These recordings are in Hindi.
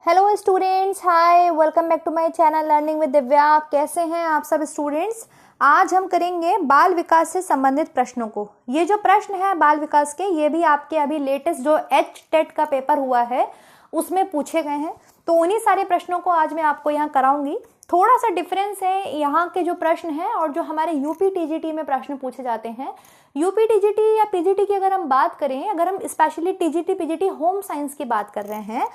Hello students, hi, welcome back to my channel learning with Divya. कैसे हैं आप सब स्टूडेंट्स। आज हम करेंगे बाल विकास से संबंधित प्रश्नों को। ये जो प्रश्न है बाल विकास के, ये भी आपके अभी लेटेस्ट जो HTET का पेपर हुआ है उसमें पूछे गए हैं। तो उन्हीं सारे प्रश्नों को आज मैं आपको यहाँ कराऊंगी। थोड़ा सा डिफरेंस है यहाँ के जो प्रश्न हैं और जो हमारे यूपी टीजीटी में प्रश्न पूछे जाते हैं। यूपी टीजीटी या पीजीटी की अगर हम बात करें, अगर हम specially TGT PGT home science की बात कर रहे हैं,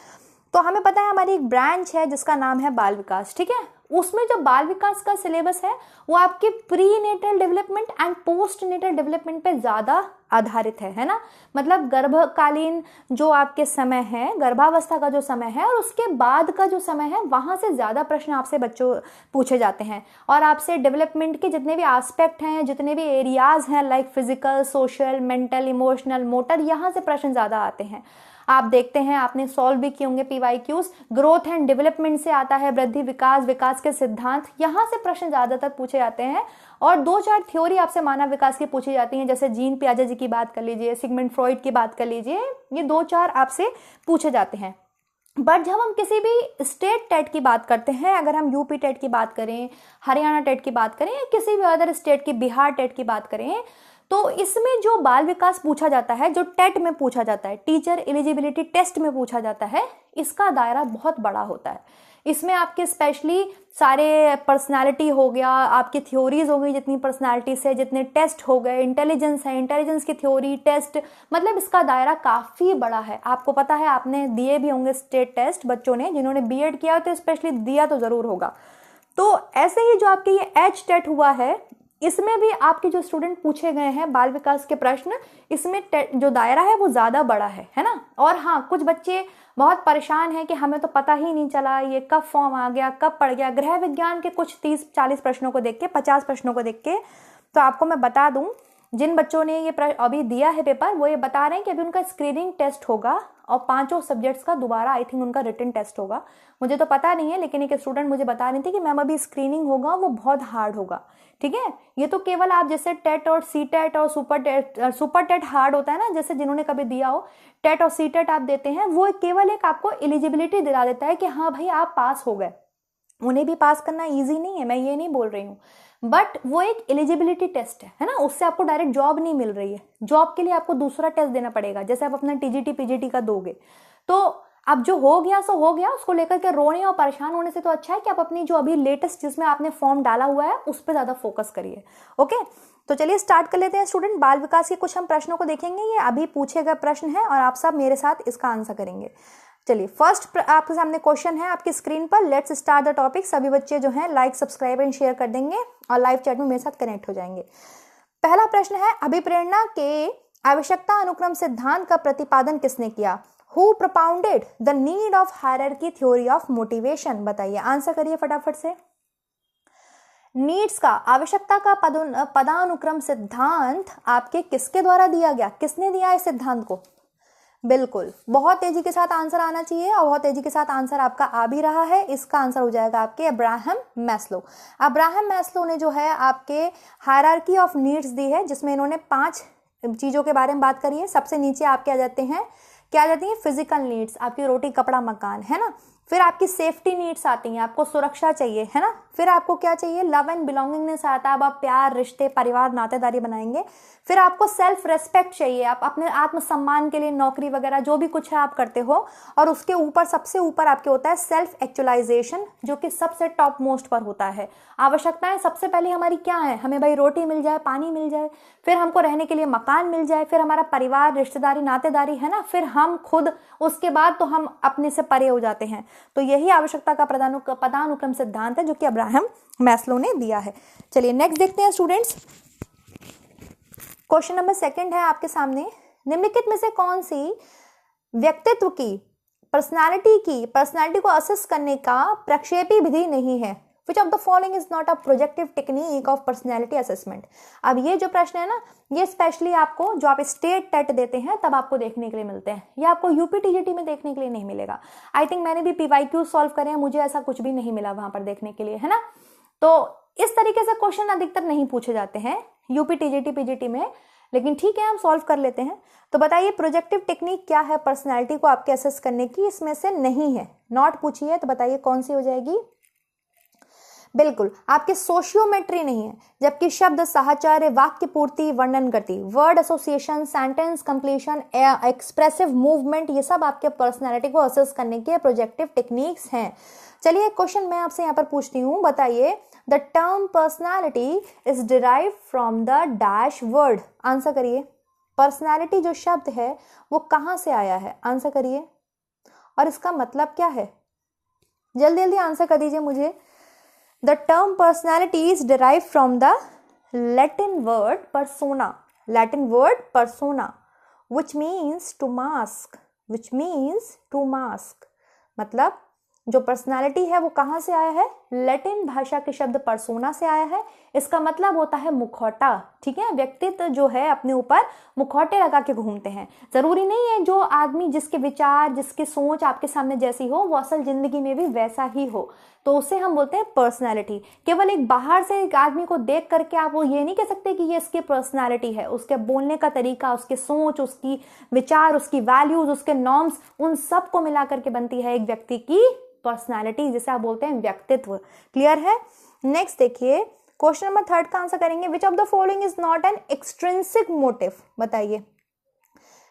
तो हमें पता है हमारी एक ब्रांच है जिसका नाम है बाल विकास। ठीक है, उसमें जो बाल विकास का सिलेबस है वो आपके prenatal development and postnatal development पे ज्यादा आधारित है ना। मतलब गर्भकालीन जो आपके समय है, गर्भावस्था का जो समय है और उसके बाद का जो समय है, वहां से ज्यादा प्रश्न आपसे बच्चों पूछे जाते हैं। और आपसे डेवलपमेंट के जितने भी एस्पेक्ट हैं, जितने भी एरियाज हैं, like physical, social, mental, emotional, motor, यहाँ से प्रश्न ज्यादा आते हैं। आप देखते हैं, आपने सॉल्व भी किए होंगे PYQs। ग्रोथ एंड डेवलपमेंट से आता है वृद्धि, विकास, विकास के सिद्धांत, यहाँ से प्रश्न ज्यादातर पूछे जाते हैं। और 2-4 थ्योरी आपसे मानव विकास की पूछी जाती हैं, जैसे जीन पियाजे जी की बात कर लीजिए, सिगमंड फ्रॉइड की बात कर लीजिए। ये 2-4 आपसे पूछे जाते हैं। बट जब हम किसी भी स्टेट टेट की बात करते हैं, अगर हम यूपी टेट की बात करें, हरियाणा टेट की बात करें, या किसी भी अदर स्टेट की, बिहार टेट की बात करें, तो इसमें जो बाल विकास पूछा जाता है, जो टेट में पूछा जाता है, टीचर एलिजिबिलिटी टेस्ट में पूछा जाता है, इसका दायरा बहुत बड़ा होता है। इसमें आपके स्पेशली सारे पर्सनालिटी हो गया, आपकी थ्योरीज हो गई, जितनी पर्सनालिटी से जितने टेस्ट हो गए, इंटेलिजेंस है, इंटेलिजेंस की थ्योरी टेस्ट, मतलब इसका दायरा काफी बड़ा है। आपको पता है, आपने दिए भी होंगे स्टेट टेस्ट, बच्चों ने जिन्होंने बीएड किया तो स्पेशली दिया तो जरूर होगा। तो ऐसे ही जो आपके ये HTET हुआ है, इसमें भी आपके जो स्टूडेंट पूछे गए हैं बाल विकास के प्रश्न, इसमें जो दायरा है वो ज्यादा बड़ा है ना। और हाँ, कुछ बच्चे बहुत परेशान हैं कि हमें तो पता ही नहीं चला ये कब फॉर्म आ गया, कब पड़ गया। गृह विज्ञान के कुछ 30-40 प्रश्नों को देख के, 50 प्रश्नों को देख के, तो आपको मैं बता दूं, जिन बच्चों ने ये अभी दिया है पेपर, वो ये बता रहे हैं कि अभी उनका स्क्रीनिंग टेस्ट होगा और 5 सब्जेक्ट्स का दोबारा आई थिंक उनका रिटन टेस्ट होगा। मुझे तो पता नहीं है, लेकिन एक स्टूडेंट मुझे बता रही थी कि मैम अभी स्क्रीनिंग होगा, वो बहुत हार्ड होगा। ठीक है, ये तो केवल आप जैसे टेट और CTET और सुपर टेट हार्ड होता है ना, जैसे जिन्होंने कभी दिया हो, टेट और CTET आप देते हैं, वो केवल एक आपको एलिजिबिलिटी दिला देता है कि हाँ भाई आप पास हो गए। उन्हें भी पास करना इजी नहीं है, मैं ये नहीं बोल रही हूँ, बट वो एक एलिजिबिलिटी टेस्ट है ना। उससे आपको डायरेक्ट जॉब नहीं मिल रही है। जॉब के लिए आपको दूसरा टेस्ट देना पड़ेगा, जैसे आप अपना TGT PGT का दोगे। तो अब जो हो गया सो हो गया, उसको लेकर के रोने और परेशान होने से तो अच्छा है कि आप अपनी जो अभी लेटेस्ट जिसमें आपने फॉर्म डाला हुआ है उस पर ज्यादा फोकस करिए। ओके, तो चलिए स्टार्ट कर लेते हैं स्टूडेंट। बाल विकास के कुछ हम प्रश्नों को देखेंगे, ये अभी पूछे गए प्रश्न है और आप सब मेरे साथ इसका आंसर करेंगे। चलिए, फर्स्ट आपके सामने क्वेश्चन है आपकी स्क्रीन पर। Let's start the topic. सभी बच्चे जो हैं लाइक, सब्सक्राइब एंड शेयर कर देंगे और लाइव चैट में मेरे साथ कनेक्ट हो जाएंगे। पहला प्रश्न है, अभिप्रेरणा के आवश्यकता अनुक्रम सिद्धांत का प्रतिपादन किसने किया? Who propounded the need of hierarchy theory of motivation? बताइए, आंसर करिए फटाफट से। नीड्स का, आवश्यकता का पदानुक्रम सिद्धांत आपके किसके द्वारा दिया गया? किसने दिया इस सिद्धांत को? बिल्कुल, बहुत तेजी के साथ आंसर आना चाहिए और बहुत तेजी के साथ आंसर आपका आ भी रहा है। इसका आंसर हो जाएगा आपके अब्राहम मैस्लो। अब्राहम मैस्लो ने जो है आपके हायरार्की ऑफ नीड्स दी है, जिसमें इन्होंने 5 चीजों के बारे में बात करी है। सबसे नीचे आपके आ जाते हैं, क्या आ जाती है? फिजिकल नीड्स, आपकी रोटी कपड़ा मकान, है ना। फिर आपकी सेफ्टी नीड्स आती हैं, आपको सुरक्षा चाहिए, है ना। फिर आपको क्या चाहिए? लव एंड बिलोंगिंगनेस आता है, अब आप प्यार, रिश्ते, परिवार, नातेदारी बनाएंगे। फिर आपको सेल्फ रेस्पेक्ट चाहिए, आप अपने आत्मसम्मान के लिए नौकरी वगैरह जो भी कुछ है आप करते हो। और उसके ऊपर, सबसे ऊपर आपके होता है सेल्फ एक्चुअलाइजेशन, जो कि सबसे टॉप मोस्ट पर होता है। आवश्यकताएं सबसे पहले हमारी क्या है? हमें भाई रोटी मिल जाए, पानी मिल जाए, फिर हमको रहने के लिए मकान मिल जाए, फिर हमारा परिवार, रिश्तेदारी, नातेदारी, है ना, फिर हम खुद, उसके बाद तो हम अपने से परे हो जाते हैं। तो यही आवश्यकता का पदानुक्रम सिद्धांत है, जो कि अब्राहम मैस्लो ने दिया है। चलिए नेक्स्ट देखते हैं स्टूडेंट्स। क्वेश्चन नंबर 2 है आपके सामने। निम्नलिखित में से कौन सी व्यक्तित्व की, पर्सनालिटी को असेस करने का प्रक्षेपी विधि नहीं है? Which of the following is not a projective technique of personality assessment? अब ये जो प्रश्न है ना, ये स्पेशली आपको जो आप स्टेट टेट देते हैं तब आपको देखने के लिए मिलते हैं, ये आपको यूपी टीजीटी में देखने के लिए नहीं मिलेगा। आई थिंक मैंने भी PYQ सॉल्व करे हैं, मुझे ऐसा कुछ भी नहीं मिला वहां पर देखने के लिए, है ना। तो इस तरीके से क्वेश्चन अधिकतर नहीं पूछे जाते हैं यूपी टीजीटी पीजीटी में। लेकिन ठीक है, हम सॉल्व कर लेते हैं। तो बताइए प्रोजेक्टिव टेक्निक क्या है पर्सनैलिटी को आपके असेस करने की? इसमें से नहीं है, नॉट पूछी है, तो बताइए कौन सी हो जाएगी? बिल्कुल आपके सोशियोमेट्री नहीं है, जबकि शब्द साहचर्य, वाक्य पूर्ति, वर्णन गति, word association, sentence completion, expressive movement, ये सब आपके पर्सनैलिटी को असेस करने के प्रोजेक्टिव टेक्निक्स हैं। चलिए एक क्वेश्चन मैं आपसे यहाँ पर पूछती हूँ, बताइए the term personality is derive from the dash word. Answer करिए, पर्सनैलिटी जो शब्द है वो कहाँ से आया है? आंसर करिए, और इसका मतलब क्या है? जल्दी जल्दी आंसर कर दीजिए मुझे। The term personality is derived from the Latin word persona, Latin word persona, which means to mask, which means to mask। मतलब जो पर्सनालिटी है वो कहाँ से आया है? लैटिन भाषा के शब्द पर्सोना से आया है। इसका मतलब होता है मुखौटा, ठीक है। व्यक्तित्व जो है अपने ऊपर मुखौटे लगा के घूमते हैं। जरूरी नहीं है जो आदमी जिसके विचार, जिसकी सोच आपके सामने जैसी हो वो असल जिंदगी में भी वैसा ही हो, तो उसे हम बोलते हैं पर्सनैलिटी। केवल एक बाहर से एक आदमी को देख करके आप वो ये नहीं कह सकते कि ये इसकी पर्सनैलिटी है। उसके बोलने का तरीका, उसकी सोच, उसकी विचार, उसकी वैल्यूज, उसके नॉर्म्स, उन सब को मिला करके बनती है एक व्यक्ति की पर्सनैलिटी, जिसे आप बोलते हैं व्यक्तित्व। क्लियर है? नेक्स्ट देखिए, क्वेश्चन नंबर 3 का आंसर करेंगे। विच of the following is not an extrinsic motive? बताइए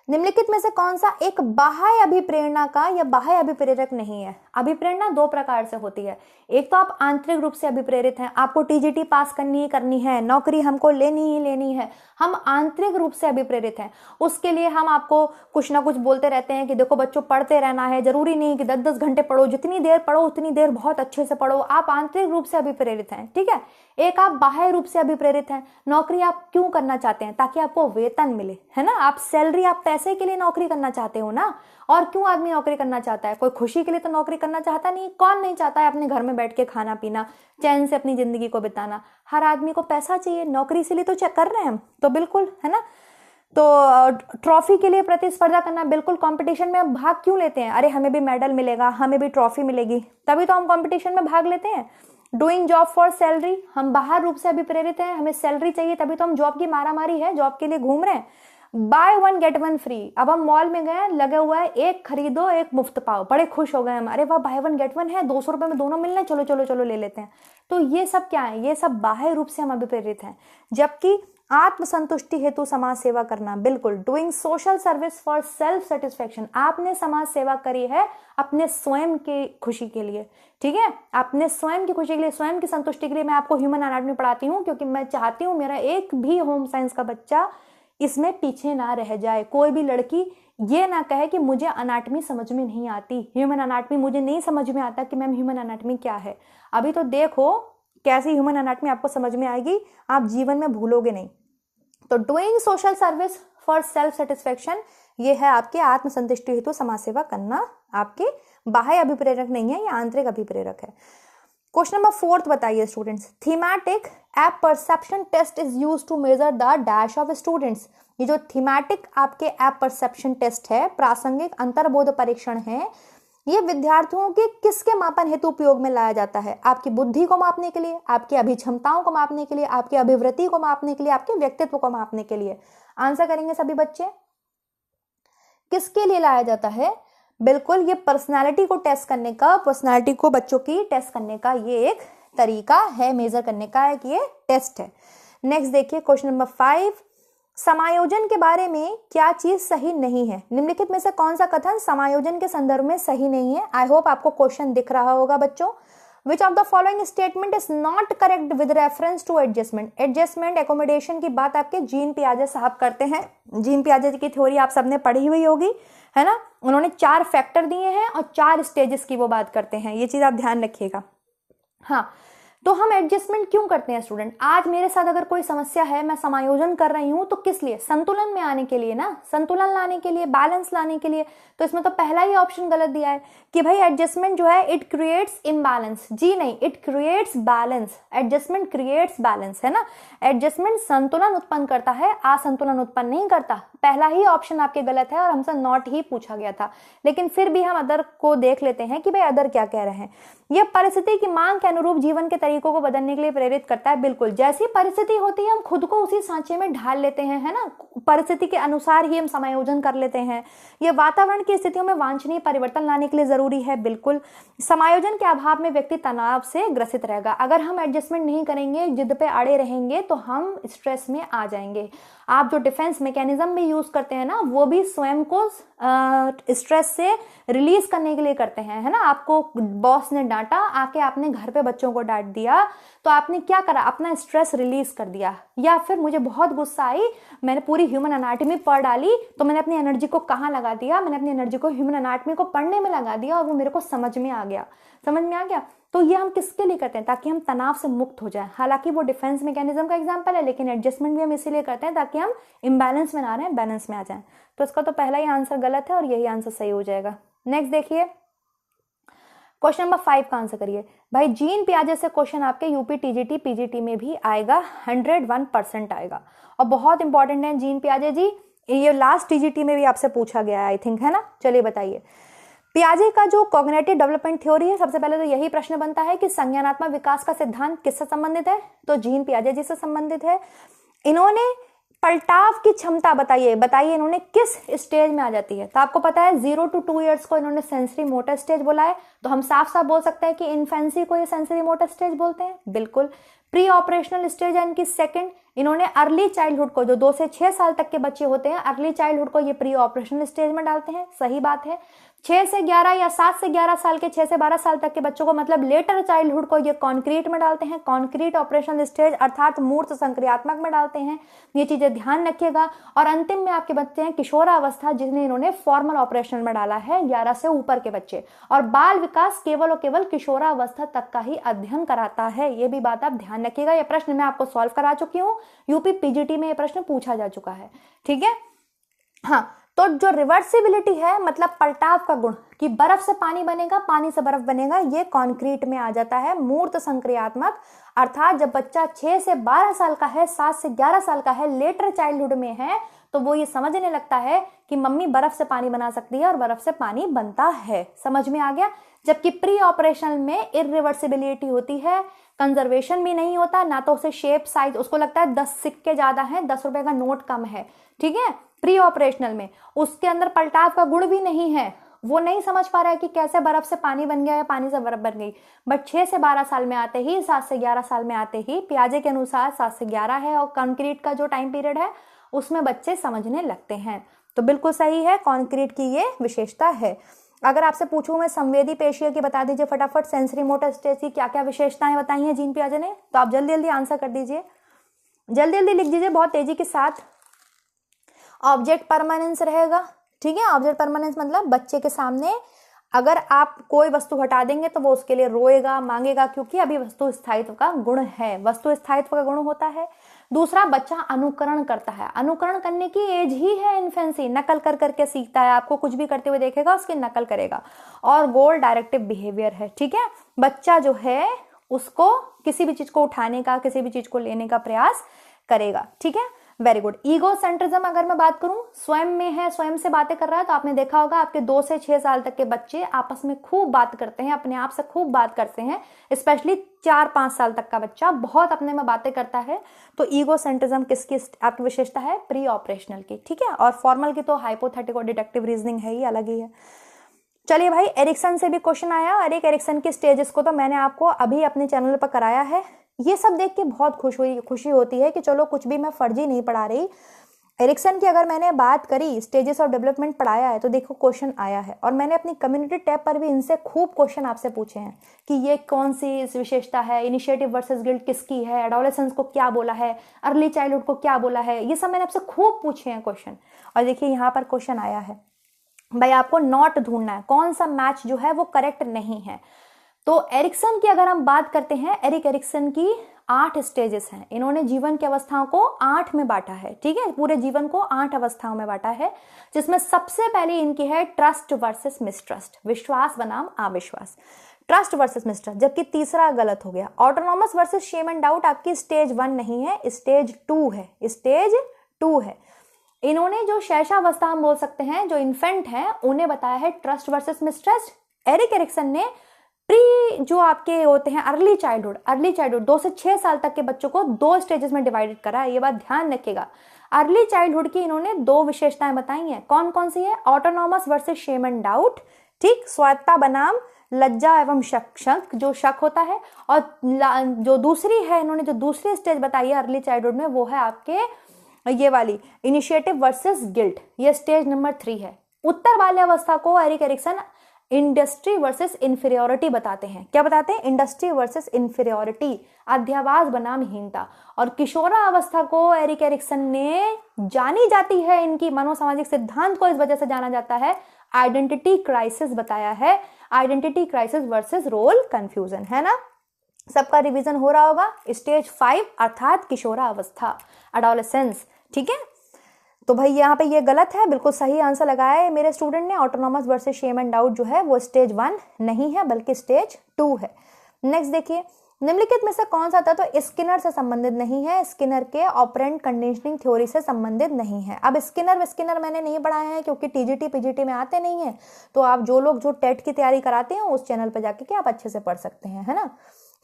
निम्नलिखित में से कौन सा एक बाह्य अभिप्रेरणा का या बाह्य अभिप्रेरक नहीं है? अभिप्रेरणा दो प्रकार से होती है। एक तो आप आंतरिक रूप से अभिप्रेरित हैं, आपको टीजीटी पास करनी है, नौकरी हमको लेनी ही लेनी है, हम आंतरिक रूप से अभिप्रेरित हैं। उसके लिए हम आपको कुछ ना कुछ बोलते रहते हैं कि देखो बच्चों पढ़ते रहना है, जरूरी नहीं कि 10-10 घंटे पढ़ो, जितनी देर पढ़ो उतनी देर बहुत अच्छे से पढ़ो। आप आंतरिक रूप से अभिप्रेरित हैं, ठीक है। एक आप बाह्य रूप से अभिप्रेरित हैं। नौकरी आप क्यों करना चाहते हैं? ताकि आपको वेतन मिले, है ना। आप सैलरी, आप पैसे के लिए नौकरी करना चाहते हो ना। और क्यों आदमी नौकरी करना चाहता है? कोई खुशी के लिए तो नौकरी करना चाहता नहीं। कौन नहीं चाहता है अपने घर में बैठ के खाना पीना, चैन से अपनी जिंदगी को बिताना? हर आदमी को पैसा चाहिए, नौकरी इसीलिए तो चेक कर रहे हैं हम, तो बिल्कुल, है ना। तो ट्रॉफी के लिए प्रतिस्पर्धा करना, बिल्कुल कंपटीशन में भाग क्यों लेते हैं? अरे हमें भी मेडल मिलेगा, हमें भी ट्रॉफी मिलेगी, तभी तो हम कंपटीशन में भाग लेते हैं। डूइंग जॉब फॉर सैलरी, हम बाहर रूप से अभिप्रेरित हैं, हमें सैलरी चाहिए, तभी तो हम जॉब की मारामारी है, जॉब के लिए घूम रहे हैं। बाय 1 गेट 1 फ्री, अब हम मॉल में गए, लगे हुआ है एक खरीदो एक मुफ्त पाओ, बड़े खुश हो गए हम, अरे वाह बाय 1 गेट 1 है, 200 रुपए में दोनों मिल रहे, चलो चलो चलो ले लेते हैं। तो ये सब क्या है? ये सब बाह्य रूप से हम अभिप्रेरित हैं। जबकि आत्मसंतुष्टि हेतु समाज सेवा करना, बिल्कुल doing social service for self satisfaction, आपने समाज सेवा करी है अपने स्वयं की खुशी के लिए, ठीक है। अपने स्वयं की खुशी के लिए, स्वयं की संतुष्टि के लिए मैं आपको ह्यूमन एनाटॉमी पढ़ाती हूँ, क्योंकि मैं चाहती हूँ मेरा एक भी होम साइंस का बच्चा इसमें पीछे ना रह जाए। कोई भी लड़की ये ना कहे कि मुझे अनाटमी समझ में नहीं आती, ह्यूमन अनाटमी मुझे नहीं समझ में आता कि मैम ह्यूमन अनाटमी क्या है। अभी तो देखो कैसी ह्यूमन अनाटमी आपको समझ में आएगी, आप जीवन में भूलोगे नहीं। तो doing social service for self satisfaction, ये है आपके आत्मसंतुष्टि हेतु समाज सेवा करना, आपके बाह्य अभिप्रेरक नहीं है, ये आंतरिक अभिप्रेरक है। क्वेश्चन नंबर 4 बताइए students. Thematic apperception test is used to measure the dash of students. ये जो थीमेटिक आपके एप परसेप्शन टेस्ट है, प्रासंगिक अंतर्बोध परीक्षण है, ये विद्यार्थियों के किसके मापन हेतु उपयोग में लाया जाता है? आपकी बुद्धि को मापने के लिए, आपकी अभिक्षमताओं को मापने के लिए, आपकी अभिवृत्ति को मापने के लिए, आपके व्यक्तित्व को मापने के लिए। आंसर करेंगे सभी बच्चे। किसके लिए लाया जाता है? बिल्कुल ये पर्सनालिटी को टेस्ट करने का, पर्सनालिटी को बच्चों की टेस्ट करने का ये एक तरीका है, मेजर करने का एक ये टेस्ट है। नेक्स्ट देखिए क्वेश्चन नंबर 5, समायोजन के बारे में क्या चीज सही नहीं है? निम्नलिखित में से कौन सा कथन समायोजन के संदर्भ में सही नहीं है? आई होप आपको क्वेश्चन दिख रहा होगा बच्चों। Which of the following statement is not correct with reference to adjustment? Adjustment, accommodation की बात आपके जीन पियाजे साहब करते हैं। जीन पियाजे की थ्योरी आप सबने पढ़ी हुई होगी, है ना। उन्होंने 4 फैक्टर दिए हैं और 4 स्टेजेस की वो बात करते हैं, ये चीज आप ध्यान रखिएगा। हाँ, तो हम एडजस्टमेंट क्यों करते हैं स्टूडेंट? आज मेरे साथ अगर कोई समस्या है, मैं समायोजन कर रही हूं, तो किस लिए? संतुलन में आने के लिए ना, संतुलन लाने के लिए, बैलेंस लाने के लिए। तो इसमें तो पहला ही ऑप्शन गलत दिया है कि भाई एडजस्टमेंट जो है इट क्रिएट्स इम्बैलेंस। जी नहीं, it creates balance. Adjustment creates balance, है ना। एडजस्टमेंट संतुलन उत्पन्न करता है, असंतुलन उत्पन्न नहीं करता। पहला ही ऑप्शन आपके गलत है और हमसे नॉट ही पूछा गया था। लेकिन फिर भी हम अदर को देख लेते हैं कि भाई अदर क्या कह रहे हैं। यह परिस्थिति की मांग के अनुरूप जीवन के तरीकों को बदलने के लिए प्रेरित करता है। बिल्कुल, जैसी परिस्थिति होती है हम खुद को उसी सांचे में ढाल लेते हैं, है ना, परिस्थिति के अनुसार ही हम समायोजन कर लेते हैं। ये वातावरण की स्थितियों में वांछनीय परिवर्तन लाने के लिए जरूरी है। बिल्कुल, समायोजन के अभाव में व्यक्ति तनाव से ग्रसित रहेगा। अगर हम एडजस्टमेंट नहीं करेंगे, जिद पे अड़े रहेंगे, तो हम स्ट्रेस में आ जाएंगे। आप जो डिफेंस मैकेनिज्म भी यूज करते हैं ना, वो भी स्वयं को स्ट्रेस से रिलीज करने के लिए करते हैं, है ना। आपको बॉस ने डांटा, आके आपने घर पे बच्चों को डांट दिया, तो आपने क्या करा, अपना स्ट्रेस रिलीज कर दिया। या फिर मुझे बहुत गुस्सा आई, मैंने पूरी ह्यूमन एनाटॉमी पढ़ डाली, तो मैंने अपनी एनर्जी को कहाँ लगा दिया, मैंने अपनी एनर्जी को ह्यूमन एनाटॉमी को पढ़ने में लगा दिया, और वो मेरे को समझ में आ गया। तो ये हम किसके लिए करते हैं, ताकि हम तनाव से मुक्त हो जाएं। हालांकि वो डिफेंस मैकेनिज्म का एग्जांपल है, लेकिन एडजस्टमेंट भी हम इसीलिए करते हैं ताकि हम इम्बैलेंस में ना रहें, बैलेंस में आ जाएं। तो इसका तो पहला ही आंसर गलत है और यही आंसर सही हो जाएगा। नेक्स्ट देखिए, क्वेश्चन नंबर 5 का आंसर करिए। भाई जीन पियाजे से क्वेश्चन आपके यूपी टीजीटी पीजीटी में भी आएगा, 101% आएगा, और बहुत इंपॉर्टेंट है जीन पियाजे जी। ये लास्ट टीजीटी में भी आपसे पूछा गया है आई थिंक, है ना। चलिए बताइए, पियाजे का जो कॉग्निटिव डेवलपमेंट थ्योरी है, सबसे पहले तो यही प्रश्न बनता है कि संज्ञानात्मक विकास का सिद्धांत किससे संबंधित है, तो जीन पियाजे जी से संबंधित है। इन्होंने पलटाव की क्षमता बताइए इन्होंने किस स्टेज में आ जाती है। तो आपको पता है 0 to 2 ईयर्स को इन्होंने सेंसरी मोटर स्टेज बोला है, तो हम साफ साफ बोल सकते हैं कि इन्फेंसी को ये सेंसरी मोटर स्टेज बोलते हैं। बिल्कुल, प्री ऑपरेशनल स्टेज है इनकी सेकंड। इन्होंने अर्ली चाइल्डहुड को, जो 2 से 6 साल तक के बच्चे होते हैं, अर्ली चाइल्डहुड को ये प्री ऑपरेशनल स्टेज में डालते हैं, सही बात है। 6 से 11 या 7 से 11 साल के, 6 से 12 साल तक के बच्चों को, मतलब लेटर चाइल्डहुड को, ये कॉन्क्रीट में डालते हैं, कॉन्क्रीट ऑपरेशनल स्टेज अर्थात मूर्त संक्रियात्मक में डालते हैं। ये चीजें ध्यान रखिएगा। और अंतिम में आपके बच्चे हैं किशोरावस्था, जिन्हें इन्होंने फॉर्मल ऑपरेशन में डाला है, 11 से ऊपर के बच्चे। और बाल विकास केवल और केवल किशोरावस्था तक का ही अध्ययन कराता है, ये भी बात आप ध्यान रखिएगा। ये प्रश्न मैं आपको सॉल्व करा चुकी हूँ, यूपी पीजीटी में ये प्रश्न पूछा जा चुका है, ठीक है। हाँ, तो जो रिवर्सिबिलिटी है, मतलब पलटाव का गुण, कि बर्फ से पानी बनेगा, पानी से बर्फ बनेगा, ये कॉन्क्रीट में आ जाता है। मूर्त संक्रियात्मक अर्थात जब बच्चा 6 से 12 साल का है, 7 से 11 साल का है, लेटर चाइल्डहुड में है, तो वो ये समझने लगता है कि मम्मी बर्फ से पानी बना सकती है और बर्फ से पानी बनता है। समझ में आ गया। जबकि प्री ऑपरेशनल में इरिवर्सिबिलिटी होती है, कंजर्वेशन भी नहीं होता, ना तो उसे शेप साइज, उसको लगता है 10 सिक्के ज्यादा है, 10 रुपए का नोट कम है, ठीक है। प्री ऑपरेशनल में उसके अंदर पलटाव का गुण भी नहीं है, वो नहीं समझ पा रहा है कि कैसे बर्फ से पानी बन गया या पानी से बर्फ बन गई। बट 6 से 12 साल में आते ही, 7 से 11 साल में आते ही, पियाजे के अनुसार 7 से 11 है और कंक्रीट का जो टाइम पीरियड है उसमें बच्चे समझने लगते हैं। तो बिल्कुल सही है, कंक्रीट की ये विशेषता है। अगर आपसे पूछूं मैं संवेदी पेशियों की, बता दीजिए फटाफट सेंसरी मोटर स्टेज की क्या क्या विशेषताएं बताई हैं जीन पियाजे ने, तो आप जल्दी जल्दी आंसर कर दीजिए, जल्दी जल्दी लिख दीजिए बहुत तेजी के साथ। ऑब्जेक्ट परमानेंस रहेगा, ठीक है। ऑब्जेक्ट परमानेंस मतलब बच्चे के सामने अगर आप कोई वस्तु हटा देंगे तो वो उसके लिए रोएगा, मांगेगा, क्योंकि अभी वस्तु स्थायित्व का गुण है, वस्तु स्थायित्व का गुण होता है। दूसरा, बच्चा अनुकरण करता है, अनुकरण करने की एज ही है इन्फेंसी, नकल कर करके सीखता है, आपको कुछ भी करते हुए देखेगा उसकी नकल करेगा। और गोल डायरेक्टिव बिहेवियर है, ठीक है। बच्चा जो है उसको किसी भी चीज को उठाने का, किसी भी चीज को लेने का प्रयास करेगा, ठीक है। Very good. ईगो सेंट्रिज्म अगर मैं बात करूं, स्वयं में है, स्वयं से बातें कर रहा है, तो आपने देखा होगा आपके 2 से 6 साल तक के बच्चे आपस में खूब बात करते हैं, अपने आप से खूब बात करते हैं। स्पेशली 4-5 साल तक का बच्चा बहुत अपने में बातें करता है। तो ईगो सेंट्रिज्म किसकी आपकी विशेषता है, प्री ऑपरेशनल की, ठीक है। और फॉर्मल की तो हाइपोथेटिक और डिडक्टिव रीजनिंग है ही, अलग ही है। चलिए भाई, एरिक्सन से भी क्वेश्चन आया, और एक एरिक्सन की स्टेजेस को तो मैंने आपको अभी अपने चैनल पर कराया है। ये सब देख के बहुत खुशी होती है कि चलो कुछ भी मैं फर्जी नहीं पढ़ा रही। एरिक्सन की अगर मैंने बात करी, स्टेजेस ऑफ डेवलपमेंट पढ़ाया है, तो देखो क्वेश्चन आया है। और मैंने अपनी कम्युनिटी टैब पर भी इनसे खूब क्वेश्चन आपसे पूछे हैं कि ये कौन सी विशेषता है, इनिशिएटिव वर्सेस गिल्ट किसकी है, एडोलेसेंस को क्या बोला है, अर्ली चाइल्डहुड को क्या बोला है, ये सब मैंने आपसे खूब पूछे हैं क्वेश्चन। और देखिए यहाँ पर क्वेश्चन आया है, भाई आपको नॉट ढूंढना है, कौन सा मैच जो है वो करेक्ट नहीं है। तो एरिक्सन की अगर हम बात करते हैं, एरिक्सन की 8 स्टेजेस हैं। इन्होंने जीवन की अवस्थाओं को 8 में बांटा है, ठीक है। पूरे जीवन को 8 अवस्थाओं में बांटा है, जिसमें सबसे पहले इनकी है ट्रस्ट वर्सेस मिसट्रस्ट, विश्वास बनाम अविश्वास, ट्रस्ट वर्सेस मिसट्रस्ट। जबकि तीसरा गलत हो गया। Autonomous versus shame and doubt आपकी स्टेज 1 नहीं है, स्टेज 2 है, स्टेज 2 है। इन्होंने जो शैशवावस्था हम बोल सकते हैं, जो इन्फेंट है, उन्हें बताया है ट्रस्ट वर्सेस मिसट्रस्ट। एरिक्सन ने प्री जो आपके होते हैं अर्ली चाइल्डहुड 2 से 6 साल तक के बच्चों को 2 स्टेजेस में डिवाइडेड करा है। ये बात ध्यान रखिएगा। अर्ली चाइल्डहुड की इन्होंने 2 विशेषताएं बताई हैं। कौन कौन सी है? Autonomous versus shame and doubt, ठीक, स्वायत्ता बनाम लज्जा एवं शक, जो शक होता है। और जो दूसरी है, इन्होंने जो दूसरी स्टेज बताई है अर्ली चाइल्डहुड में, वो है आपके ये वाली इनिशिएटिव वर्सेस गिल्ट। ये स्टेज नंबर 3 है। उत्तर बाल्यावस्था को Erik Erikson industry versus inferiority बताते हैं। क्या बताते हैं? इंडस्ट्री वर्सेस इंफीरियोरिटी, अध्यावास बनाम हीनता। और किशोरावस्था को एरिक एरिक्सन ने जानी जाती है, इनकी मनोसामाजिक सिद्धांत को इस वजह से जाना जाता है, आइडेंटिटी क्राइसिस बताया है। Identity crisis versus role confusion, है ना? सबका रिवीजन हो रहा होगा। स्टेज 5 अर्थात किशोरावस्था, एडोलेसेंस, ठीक है। तो भाई यहाँ पे ये गलत है, बिल्कुल सही आंसर लगाया है मेरे स्टूडेंट ने। Autonomous versus shame and doubt जो है वो स्टेज 1 नहीं है बल्कि स्टेज 2 है। नेक्स्ट देखिए, निम्नलिखित में से कौन सा तत्व स्किनर से संबंधित नहीं है? स्किनर के ऑपरेंट कंडीशनिंग थ्योरी से संबंधित नहीं है। अब स्किनर मैंने नहीं पढ़ाए हैं क्योंकि टीजीटी पीजीटी में आते नहीं है, तो आप जो लोग जो टेट की तैयारी कराते हैं उस चैनल पर जाके के आप अच्छे से पढ़ सकते हैं, है ना।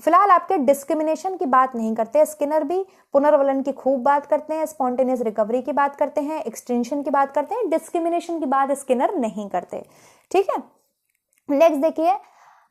फिलहाल आपके डिस्क्रिमिनेशन की बात नहीं करते स्किनर भी, पुनर्वलन की खूब बात करते हैं, स्पॉन्टेनियस रिकवरी की बात करते हैं, एक्सटेंशन की बात करते हैं, डिस्क्रिमिनेशन की बात स्किनर नहीं करते, ठीक है। नेक्स्ट देखिए,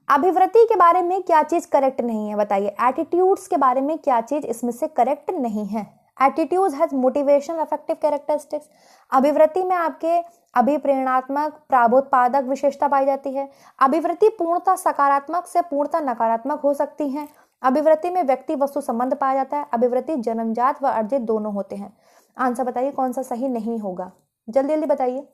अभिवृत्ति के बारे में क्या चीज करेक्ट नहीं है? बताइए। एटीट्यूड्स के बारे में क्या चीज इसमें से करेक्ट नहीं है? Attitude has motivational affective characteristics. अभिवृत्ति में आपके अभिप्रेरणात्मक प्राभोत्पादक विशेषता पाई जाती है। अभिवृत्ति पूर्णतः सकारात्मक से पूर्णतः नकारात्मक हो सकती है। अभिवृत्ति में व्यक्ति वस्तु संबंध पाया जाता है। अभिवृत्ति जन्मजात व अर्जित दोनों होते हैं। आंसर बताइए कौन सा सही नहीं होगा, जल्दी जल्दी बताइए।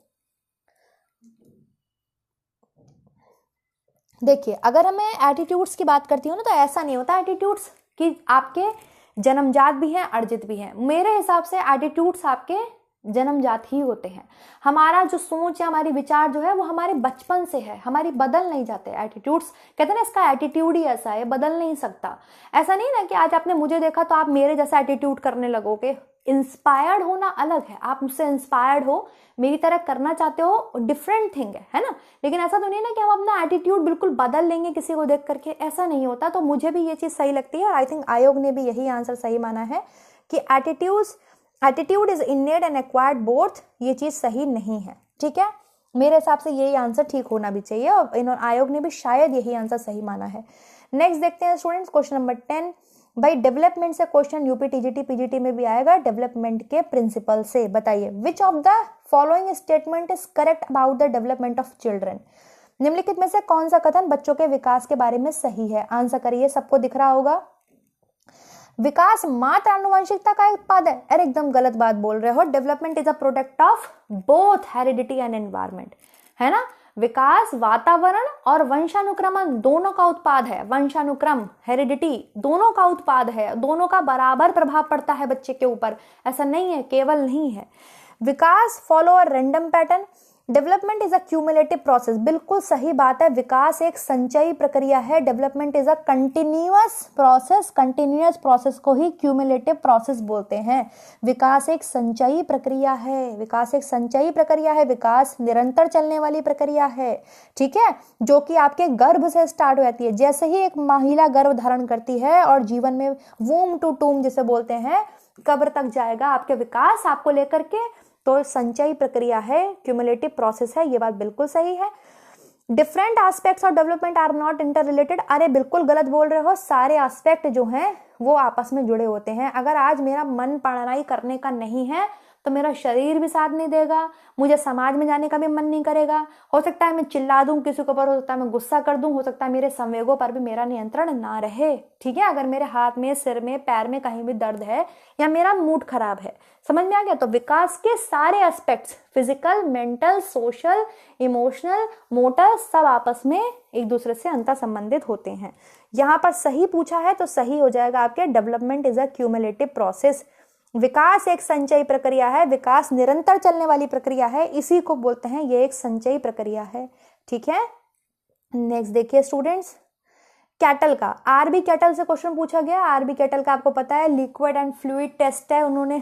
देखिए, अगर हमें एटीट्यूड्स की बात करती हूँ ना, तो ऐसा नहीं होता एटीट्यूड्स कि आपके जन्मजात भी हैं अर्जित भी हैं। मेरे हिसाब से एटीट्यूड्स आपके जन्मजात ही होते हैं। हमारा जो सोच या हमारी विचार जो है वो हमारे बचपन से है, हमारी बदल नहीं जाते एटीट्यूड्स। कहते हैं ना इसका एटीट्यूड ही ऐसा है, बदल नहीं सकता। ऐसा नहीं ना कि आज आपने मुझे देखा तो आप मेरे जैसा एटीट्यूड करने लगोगे। इंस्पायर्ड होना अलग है, आप मुझसे इंस्पायर्ड हो, मेरी तरह करना चाहते हो, डिफरेंट थिंग है ना। लेकिन ऐसा तो नहीं ना कि हम अपना एटीट्यूड बिल्कुल बदल लेंगे किसी को देख करके, ऐसा नहीं होता। तो मुझे भी ये चीज सही लगती है और आई थिंक आयोग ने भी यही आंसर सही माना है कि attitude is इनेट and acquired both. ये चीज सही नहीं है, ठीक है। मेरे हिसाब से यही आंसर ठीक होना भी चाहिए और आयोग ने भी शायद यही आंसर सही माना है। नेक्स्ट देखते हैं स्टूडेंट्स, क्वेश्चन नंबर 10। भाई डेवलपमेंट से क्वेश्चन यूपी टीजीटी पीजीटी में भी आएगा, डेवलपमेंट के प्रिंसिपल से। बताइए, विच of the following statement is correct about the development of children? निम्नलिखित में से कौन सा कथन बच्चों के विकास के बारे में सही है? आंसर करिए, सबको दिख रहा होगा। विकास मात्र आनुवंशिकता का उत्पाद है? अरे एकदम गलत बात बोल रहे हो। Development is a product of both heredity and environment, है ना। विकास वातावरण और वंशानुक्रमण दोनों का उत्पाद है। वंशानुक्रम, हेरिडिटी दोनों का उत्पाद है, दोनों का बराबर प्रभाव पड़ता है बच्चे के ऊपर, ऐसा नहीं है, केवल नहीं है। विकास follow a random pattern. Development is a cumulative process, बिल्कुल सही बात है। विकास एक संचयी प्रक्रिया है। Development is a continuous process, continuous process को ही क्यूमुलेटिव प्रोसेस बोलते हैं। विकास एक संचयी प्रक्रिया है, विकास एक संचयी प्रक्रिया है, विकास निरंतर चलने वाली प्रक्रिया है, ठीक है, जो कि आपके गर्भ से स्टार्ट हो जाती है। जैसे ही एक महिला गर्भ धारण करती है और जीवन में वूम टू टूम जिसे बोलते हैं, कब्र तक जाएगा आपके विकास आपको लेकर के, तो संचयी प्रक्रिया है, क्यूमुलेटिव प्रोसेस है, ये बात बिल्कुल सही है। Different aspects of development are not interrelated. अरे बिल्कुल गलत बोल रहे हो, सारे एस्पेक्ट जो हैं वो आपस में जुड़े होते हैं। अगर आज मेरा मन पढ़ाई करने का नहीं है तो मेरा शरीर भी साथ नहीं देगा, मुझे समाज में जाने का भी मन नहीं करेगा। हो सकता है मैं चिल्ला दूं किसी के ऊपर, हो सकता है मैं गुस्सा कर दूं, हो सकता है मेरे संवेगों पर भी मेरा नियंत्रण ना रहे, ठीक है। अगर मेरे हाथ में, सिर में, पैर में कहीं भी दर्द है या मेरा मूड खराब है, समझ में आ गया। तो विकास के सारे aspects, physical, mental, social, emotional, motor, सब आपस में एक दूसरे से अंतर संबंधित होते हैं। यहाँ पर सही पूछा है तो सही हो जाएगा आपके, development is a cumulative process. विकास एक संचयी प्रक्रिया है, विकास निरंतर चलने वाली प्रक्रिया है, इसी को बोलते हैं ये एक संचयी प्रक्रिया है, ठीक है। नेक्स्ट देखिए स्टूडेंट्स, कैटल का, आरबी कैटल से क्वेश्चन पूछा गया। आरबी कैटल का आपको पता है लिक्विड एंड फ्लूइड टेस्ट है, उन्होंने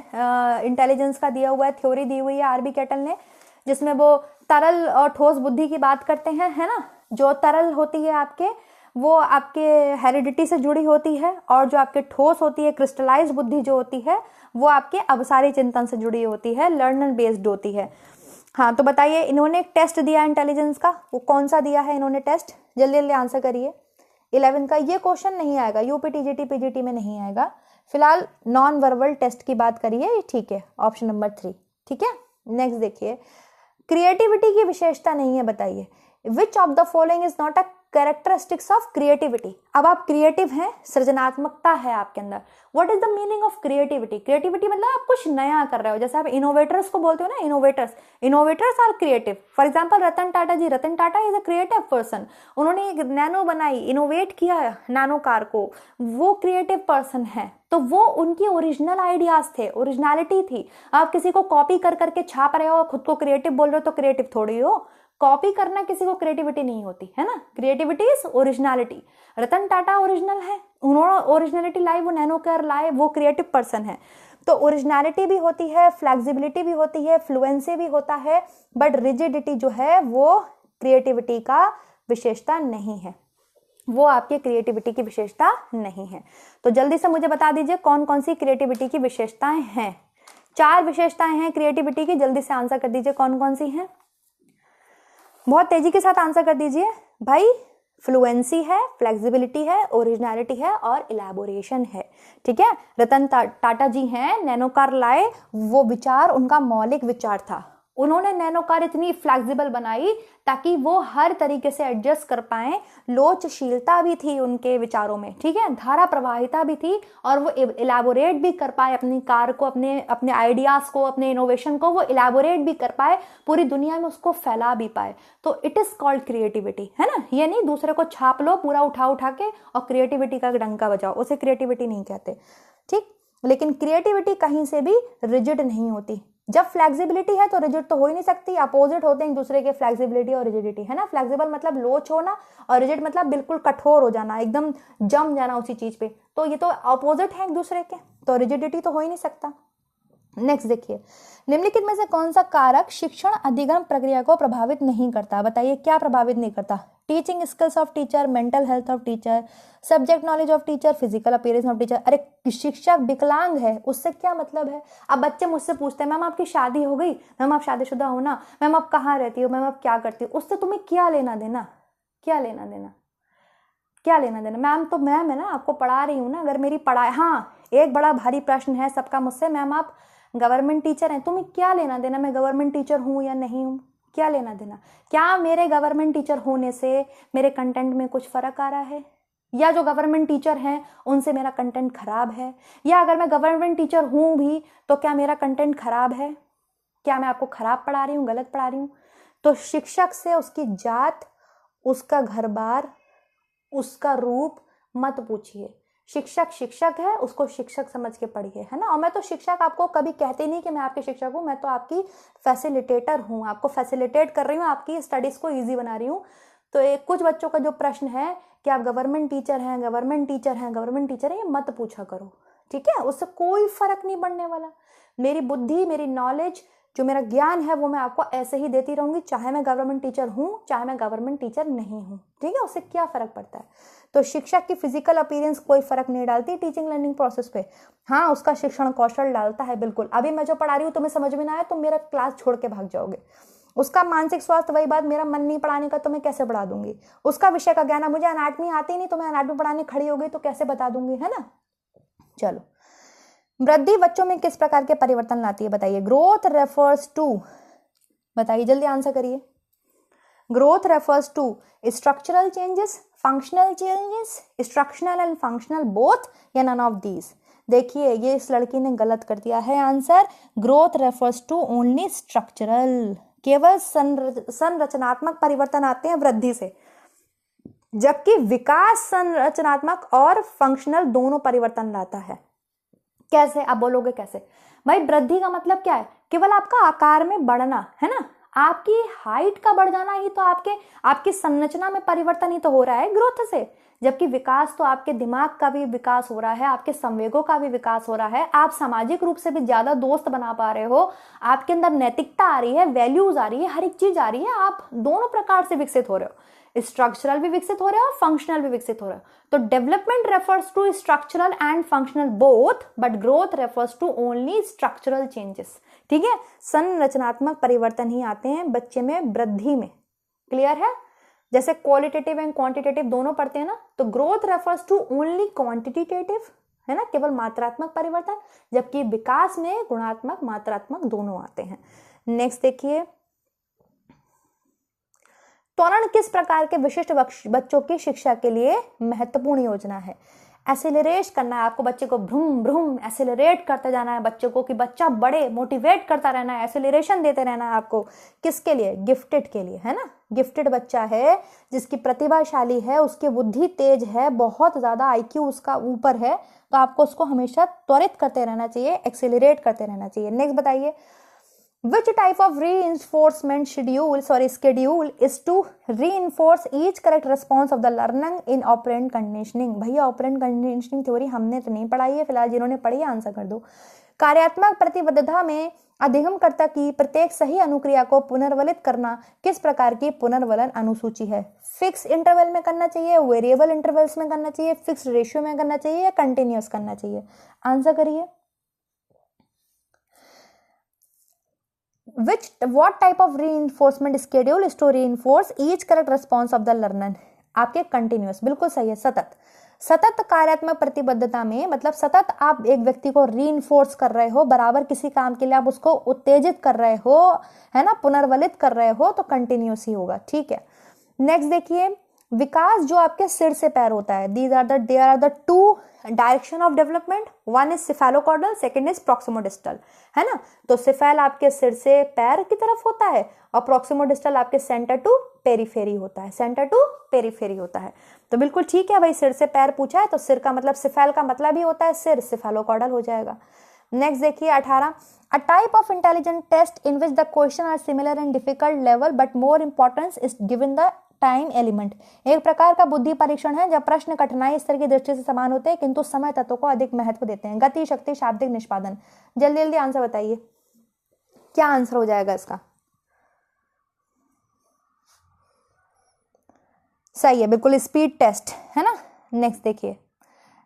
इंटेलिजेंस का दिया हुआ है, थ्योरी दी हुई है आरबी कैटल ने, जिसमें वो तरल और ठोस बुद्धि की बात करते हैं, है ना। जो तरल होती है आपके वो आपके हेरिडिटी से जुड़ी होती है, और जो आपके ठोस होती है, क्रिस्टलाइज बुद्धि जो होती है, वो आपके अवसारी चिंतन से जुड़ी होती है, लर्नर बेस्ड होती है। हाँ, तो बताइए, इन्होंने एक टेस्ट दिया इंटेलिजेंस का, वो कौन सा दिया है इन्होंने टेस्ट? जल्दी जल्दी आंसर करिए। 11 का ये क्वेश्चन नहीं आएगा, यूपी टीजीटी पीजीटी में नहीं आएगा। फिलहाल नॉन वर्बल टेस्ट की बात करिए, ठीक है, ऑप्शन नंबर 3, ठीक है। नेक्स्ट देखिए, क्रिएटिविटी की विशेषता नहीं है, बताइए विच of the following is not a characteristics of creativity. अब आप क्रिएटिव हैं, सृजनात्मकता है आपके अंदर। What is the meaning of creativity? Creativity मतलब आप कुछ नया कर रहे हो, जैसे आप इनोवेटर्स को बोलते हो ना, innovators are creative. For example Ratan Tata ji, Ratan Tata is a creative person. उन्होंने एक नैनो बनाई, इनोवेट किया नैनो कार को, वो क्रिएटिव पर्सन है। तो वो उनकी ओरिजिनल आइडियाज थे, ओरिजिनलिटी थी। आप किसी को कॉपी कर करके छाप रहे हो, खुद को क्रिएटिव बोल रहे हो, तो क्रिएटिव थोड़ी हो। कॉपी करना किसी को क्रिएटिविटी नहीं होती है ना। Creativity is originality. Ratan Tata original है, उन्होंने ओरिजिनलिटी लाई, वो नैनो कार लाए, वो क्रिएटिव पर्सन है। तो ओरिजिनलिटी भी होती है, फ्लेक्सिबिलिटी भी होती है, फ्लुएंसी भी होता है, बट रिजिडिटी जो है वो क्रिएटिविटी का विशेषता नहीं है, वो आपके क्रिएटिविटी की विशेषता नहीं है। तो जल्दी से मुझे बता दीजिए कौन कौन सी क्रिएटिविटी की विशेषताएं हैं। 4 विशेषताएं हैं क्रिएटिविटी की, जल्दी से आंसर कर दीजिए कौन कौन सी हैं। बहुत तेजी के साथ आंसर कर दीजिए भाई। फ्लुएंसी है, फ्लेक्सिबिलिटी है, ओरिजिनलिटी है और इलैबोरेशन है, ठीक है। रतन टाटा जी हैं, नैनो कार लाए, वो विचार उनका मौलिक विचार था। उन्होंने नैनो कार इतनी फ्लेक्सिबल बनाई ताकि वो हर तरीके से एडजस्ट कर पाए। लोचशीलता भी थी उनके विचारों में, ठीक है, धारा प्रवाहिता भी थी, और वो इलैबोरेट भी कर पाए अपनी कार को, अपने आइडियाज को, अपने इनोवेशन को वो इलैबोरेट भी कर पाए, पूरी दुनिया में उसको फैला भी पाए। तो इट इज कॉल्ड क्रिएटिविटी, है ना। ये नहीं दूसरे को छाप लो पूरा उठा के और क्रिएटिविटी का डंका बजाओ, उसे क्रिएटिविटी नहीं कहते, ठीक। लेकिन क्रिएटिविटी कहीं से भी रिजिड नहीं होती। जब फ्लेक्सिबिलिटी है तो रिजिड तो हो ही नहीं सकती, अपोजिट होते हैं एक दूसरे के, फ्लेक्सिबिलिटी और रिजिडिटी, है ना। फ्लेक्सिबल मतलब लोच होना, और रिजिड मतलब बिल्कुल कठोर हो जाना, एकदम जम जाना उसी चीज पे। तो ये तो अपोजिट है एक दूसरे के, तो रिजिडिटी तो हो ही नहीं सकता। नेक्स्ट देखिए, निम्नलिखित में से कौन सा कारक शिक्षण अधिगम प्रक्रिया को प्रभावित नहीं करता? बताइए क्या प्रभावित नहीं करता? Teaching skills of teacher, mental health of teacher, subject knowledge of teacher, physical appearance of teacher. अरे शिक्षक विकलांग है, उससे क्या मतलब है? अब बच्चे मुझसे पूछते हैं मैम आपकी शादी हो गई, मैम आप शादीशुदा हो ना, मैम आप कहाँ रहती हो, मैम आप क्या करती हो? उससे तुम्हें क्या लेना देना, क्या लेना देना, क्या लेना देना? मैम तो मैम है ना, आपको पढ़ा रही हूँ ना, अगर मेरी पढ़ाई। हाँ, एक बड़ा भारी प्रश्न है सबका मुझसे, मैम आप गवर्नमेंट टीचर हैं, तुम्हें क्या लेना देना मैं गवर्नमेंट टीचर हूँ या नहीं हूँ, क्या लेना देना? क्या मेरे गवर्नमेंट टीचर होने से मेरे कंटेंट में कुछ फर्क आ रहा है, या जो गवर्नमेंट टीचर हैं उनसे मेरा कंटेंट खराब है, या अगर मैं गवर्नमेंट टीचर हूँ भी तो क्या मेरा कंटेंट खराब है? क्या मैं आपको खराब पढ़ा रही हूँ, गलत पढ़ा रही हूँ? तो शिक्षक से उसकी जात, उसका घर बार, उसका रूप मत पूछिए। शिक्षक शिक्षक है, उसको शिक्षक समझ के पढ़िए, है ना। और मैं तो शिक्षक आपको कभी कहते नहीं कि मैं आपके शिक्षक हूँ, मैं तो आपकी फैसिलिटेटर हूँ, आपको फैसिलिटेट कर रही हूँ, आपकी स्टडीज को ईजी बना रही हूँ। तो एक कुछ बच्चों का जो प्रश्न है कि आप गवर्नमेंट टीचर हैं, गवर्नमेंट टीचर हैं, गवर्नमेंट टीचर है, ये मत पूछा करो, ठीक है। उससे कोई फर्क नहीं पड़ने वाला। मेरी बुद्धि, मेरी नॉलेज, जो मेरा ज्ञान है वो मैं आपको ऐसे ही देती रहूंगी, चाहे मैं गवर्नमेंट टीचर हूँ, चाहे मैं गवर्नमेंट टीचर नहीं हूँ, ठीक है। उससे क्या फर्क पड़ता है? तो शिक्षक की फिजिकल अपीयरेंस कोई फर्क नहीं डालती टीचिंग लर्निंग प्रोसेस पे। हाँ, उसका शिक्षण कौशल डालता है, बिल्कुल। अभी मैं जो पढ़ा रही हूँ तुम्हें समझ में ना आया तो मेरा क्लास छोड़ के भाग जाओगे। उसका मानसिक स्वास्थ्य, वही बात, मेरा मन नहीं पढ़ाने का तो मैं कैसे पढ़ा दूंगी? उसका विषय का ज्ञान, मुझे एनाटॉमी आती नहीं तो मैं एनाटॉमी पढ़ाने खड़ी हो गई तो कैसे बता दूंगी, है ना। चलो, वृद्धि बच्चों में किस प्रकार के परिवर्तन लाती है? बताइए। ग्रोथ रेफर्स टू, बताइए जल्दी आंसर करिए। Growth refers to structural changes, functional changes, structural and functional both, या नन ऑफ दीज? देखिए ये इस लड़की ने गलत कर दिया है answer. Growth refers to only structural, केवल संरचनात्मक परिवर्तन आते हैं वृद्धि से, जबकि विकास संरचनात्मक और फंक्शनल दोनों परिवर्तन लाता है। कैसे? आप बोलोगे कैसे? भाई वृद्धि का मतलब क्या है? केवल आपका आकार में बढ़ना, है ना। आपकी हाइट का बढ़ जाना ही तो आपकी संरचना में परिवर्तन ही तो हो रहा है ग्रोथ से, जबकि विकास तो आपके दिमाग का भी विकास हो रहा है, आपके संवेगों का भी विकास हो रहा है, आप सामाजिक रूप से भी ज्यादा दोस्त बना पा रहे हो, आपके अंदर नैतिकता आ रही है, वैल्यूज आ रही है, हर एक चीज आ रही है, आप दोनों प्रकार से विकसित हो रहे हो, स्ट्रक्चरल भी विकसित हो रहे हो और फंक्शनल भी विकसित हो रहे हो। तो development refers to structural and functional both, but growth refers to only structural changes. ठीक है, संरचनात्मक परिवर्तन ही आते हैं बच्चे में वृद्धि में। क्लियर है? जैसे क्वालिटेटिव एंड क्वांटिटेटिव दोनों पढ़ते हैं ना, तो growth refers to only quantitative, है ना, केवल मात्रात्मक परिवर्तन, जबकि विकास में गुणात्मक मात्रात्मक दोनों आते हैं। नेक्स्ट देखिए, त्वरण किस प्रकार के विशिष्ट बच्चों की शिक्षा के लिए महत्वपूर्ण योजना है? एसिलरेट करना है आपको, बच्चे को भ्रूम भ्रूम एसिलरेट करते जाना है बच्चों को, कि बच्चा बड़े, मोटिवेट करता रहना है, एसिलरेशन देते रहना है आपको। किसके लिए? गिफ्टेड के लिए, है ना। गिफ्टेड बच्चा है जिसकी प्रतिभाशाली है, उसकी बुद्धि तेज है, बहुत ज्यादा आईक्यू उसका ऊपर है, तो आपको उसको हमेशा त्वरित करते रहना चाहिए, एक्सेलरेट करते रहना चाहिए। नेक्स्ट बताइए, which type of reinforcement schedule is to reinforce each correct response of the learning in operant conditioning? भैया operant conditioning थ्योरी हमने तो नहीं पढ़ाई है, फिलहाल जिन्होंने पढ़ी है आंसर कर दो। कार्यात्मक प्रतिबद्धता में अधिगमकर्ता की प्रत्येक सही अनुक्रिया को पुनर्वलित करना किस प्रकार की पुनर्वलन अनुसूची है? फिक्स इंटरवल में करना चाहिए, वेरिएबल इंटरवल्स में करना चाहिए, फिक्स रेशियो में करना चाहिए, या कंटिन्यूअस करना चाहिए? आंसर करिए। What type of reinforcement schedule is to reinforce each correct response of the learner? आपके कंटिन्यूअस, बिल्कुल सही है, सतत कार्यात्मक प्रतिबद्धता में मतलब सतत आप एक व्यक्ति को रीइंफोर्स कर रहे हो, बराबर किसी काम के लिए आप उसको उत्तेजित कर रहे हो, है ना, पुनर्वलित कर रहे हो, तो कंटिन्यूअस ही होगा। ठीक है, नेक्स्ट देखिए, विकास जो आपके सिर से पैर होता है, there are the two direction of development, one is cephalocaudal, second is proximodistal, है ना। तो सिफेल आपके सिर से पैर की तरफ होता है और प्रॉक्सिमोडिस्टल आपके सेंटर टू पेरिफेरी होता है, सेंटर टू पेरिफेरी होता है। तो बिल्कुल ठीक है भाई, सिर से पैर पूछा है तो सिर का मतलब सिफेल का मतलब ही होता है सिर, सिफेलोकॉर्डल हो जाएगा। नेक्स्ट देखिए 18, a type of intelligent test in which the question are similar in difficult level but more importance is given the time element. एक प्रकार का बुद्धि परीक्षण है जब प्रश्न कठिनाई स्तर की दृष्टि से समान होते हैं किंतु समय तत्व को अधिक महत्व देते हैं। गति, शक्ति, शाब्दिक निष्पादन। जल्दी जल्दी आंसर बताइए, क्या आंसर हो जाएगा इसका? सही है, बिल्कुल स्पीड टेस्ट, है ना। नेक्स्ट देखिए,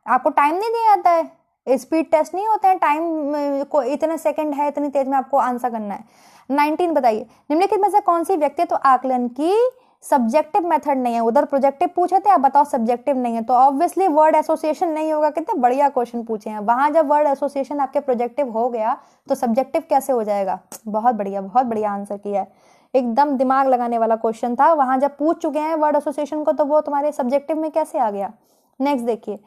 आपको टाइम नहीं दिया जाता है, स्पीड टेस्ट नहीं होते हैं, टाइम को इतने सेकंड है, इतनी तेज में आपको आंसर करना है। 19 बताइए, निम्नलिखित में से कौन सी व्यक्तित्व आकलन की सब्जेक्टिव मेथड नहीं है? उधर प्रोजेक्टिव पूछे थे, आप बताओ सब्जेक्टिव नहीं है, तो ऑब्वियसली वर्ड एसोसिएशन नहीं होगा। कितने बढ़िया क्वेश्चन पूछे हैं, वहां जब वर्ड एसोसिएशन आपके प्रोजेक्टिव हो गया तो सब्जेक्टिव कैसे हो जाएगा? बहुत बढ़िया आंसर किया है, एकदम दिमाग लगाने वाला क्वेश्चन था। वहां जब पूछ चुके हैं वर्ड एसोसिएशन को तो वो तुम्हारे सब्जेक्टिव में कैसे आ गया? नेक्स्ट देखिए,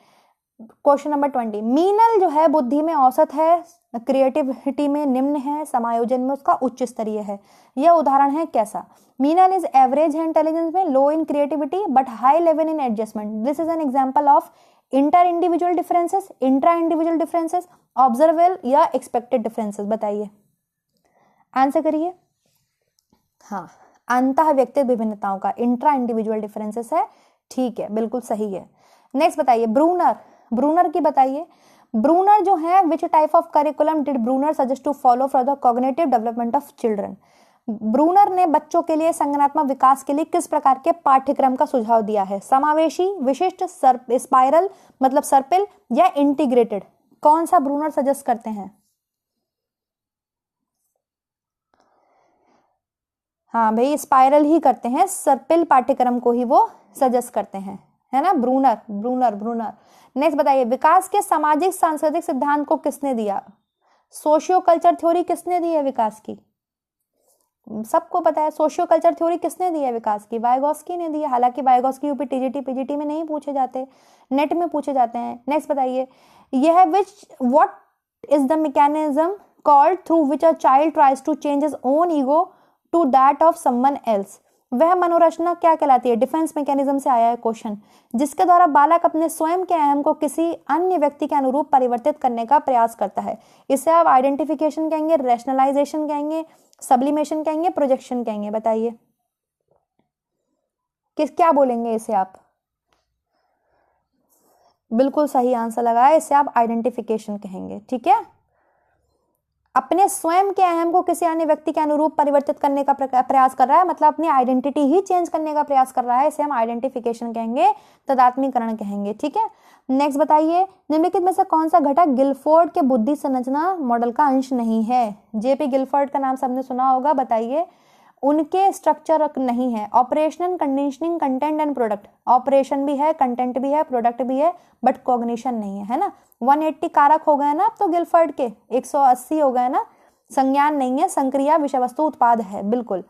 क्वेश्चन नंबर 20, मीनल जो है बुद्धि में औसत है, क्रिएटिविटी में निम्न है, समायोजन में उसका उच्च स्तरीय है। यह उदाहरण है कैसा? मीनल इज एवरेज है इंटेलिजेंस में, low in creativity but high level in adjustment. This is an example of inter individual differences, intra individual differences, observable या एक्सपेक्टेड डिफरेंसेस। बताइए, आंसर करिए। हाँ, अंतः व्यक्तिगत विभिन्नताओं का इंट्रा इंडिविजुअल डिफरेंसेस है, ठीक है, बिल्कुल सही है। नेक्स्ट बताइए, ब्रूनर की बताइए। ब्रूनर जो है, which type of curriculum did Bruner suggest to follow for the cognitive development of children? Bruner ने बच्चों के लिए संज्ञानात्मक विकास के लिए किस प्रकार के पाठ्यक्रम का सुझाव दिया है? समावेशी, विशिष्ट, स्पाइरल मतलब सर्पिल, या इंटीग्रेटेड? कौन सा ब्रूनर सजेस्ट करते हैं? हाँ भाई, स्पाइरल ही करते हैं, सर्पिल पाठ्यक्रम को ही वो सजेस्ट करते हैं, है ना, ब्रूनर। नेक्स्ट बताइए, विकास के सामाजिक सांस्कृतिक सिद्धांत को किसने दिया? सोशियो कल्चर थ्योरी किसने दी है विकास की? सबको पता है, सोशियो कल्चर थ्योरी किसने दी है विकास की? वाइगोस्की ने दी है। हालांकि वाइगोस्की यूपी टीजीटी पीजीटी में नहीं पूछे जाते, नेट में पूछे जाते हैं। नेक्स्ट बताइए, यह what is the mechanism called through which a child tries to change his own ego to that of someone else? वह मनोरचना क्या कहलाती है? डिफेंस मैकेनिज्म से आया है क्वेश्चन, जिसके द्वारा बालक अपने स्वयं के अहम को किसी अन्य व्यक्ति के अनुरूप परिवर्तित करने का प्रयास करता है। इसे आप आइडेंटिफिकेशन कहेंगे, रैशनलाइजेशन कहेंगे, सब्लिमेशन कहेंगे, प्रोजेक्शन कहेंगे? बताइए क्या बोलेंगे इसे आप? बिल्कुल सही आंसर लगाया, इसे आप आइडेंटिफिकेशन कहेंगे। ठीक है, अपने स्वयं के अहम को किसी अन्य व्यक्ति के अनुरूप परिवर्तित करने का प्रयास कर रहा है, मतलब अपनी आइडेंटिटी ही चेंज करने का प्रयास कर रहा है, इसे हम आइडेंटिफिकेशन कहेंगे, तदात्मीकरण कहेंगे। ठीक है, नेक्स्ट बताइए, निम्नलिखित में से कौन सा घटक गिलफोर्ड के बुद्धि संरचना मॉडल का अंश नहीं है? जेपी गिलफोर्ड का नाम सबने सुना होगा, बताइए। उनके स्ट्रक्चर नहीं है। Operational, conditioning, content and product. Operation भी है, कंटेंट भी है, प्रोडक्ट भी है, बट कॉग्निशन नहीं है ना। 180 कारक हो गए ना अब तो गिलफर्ड के, 180 हो गए ना। संज्ञान नहीं है, संक्रिया, विषय वस्तु, उत्पाद है। बिल्कुल।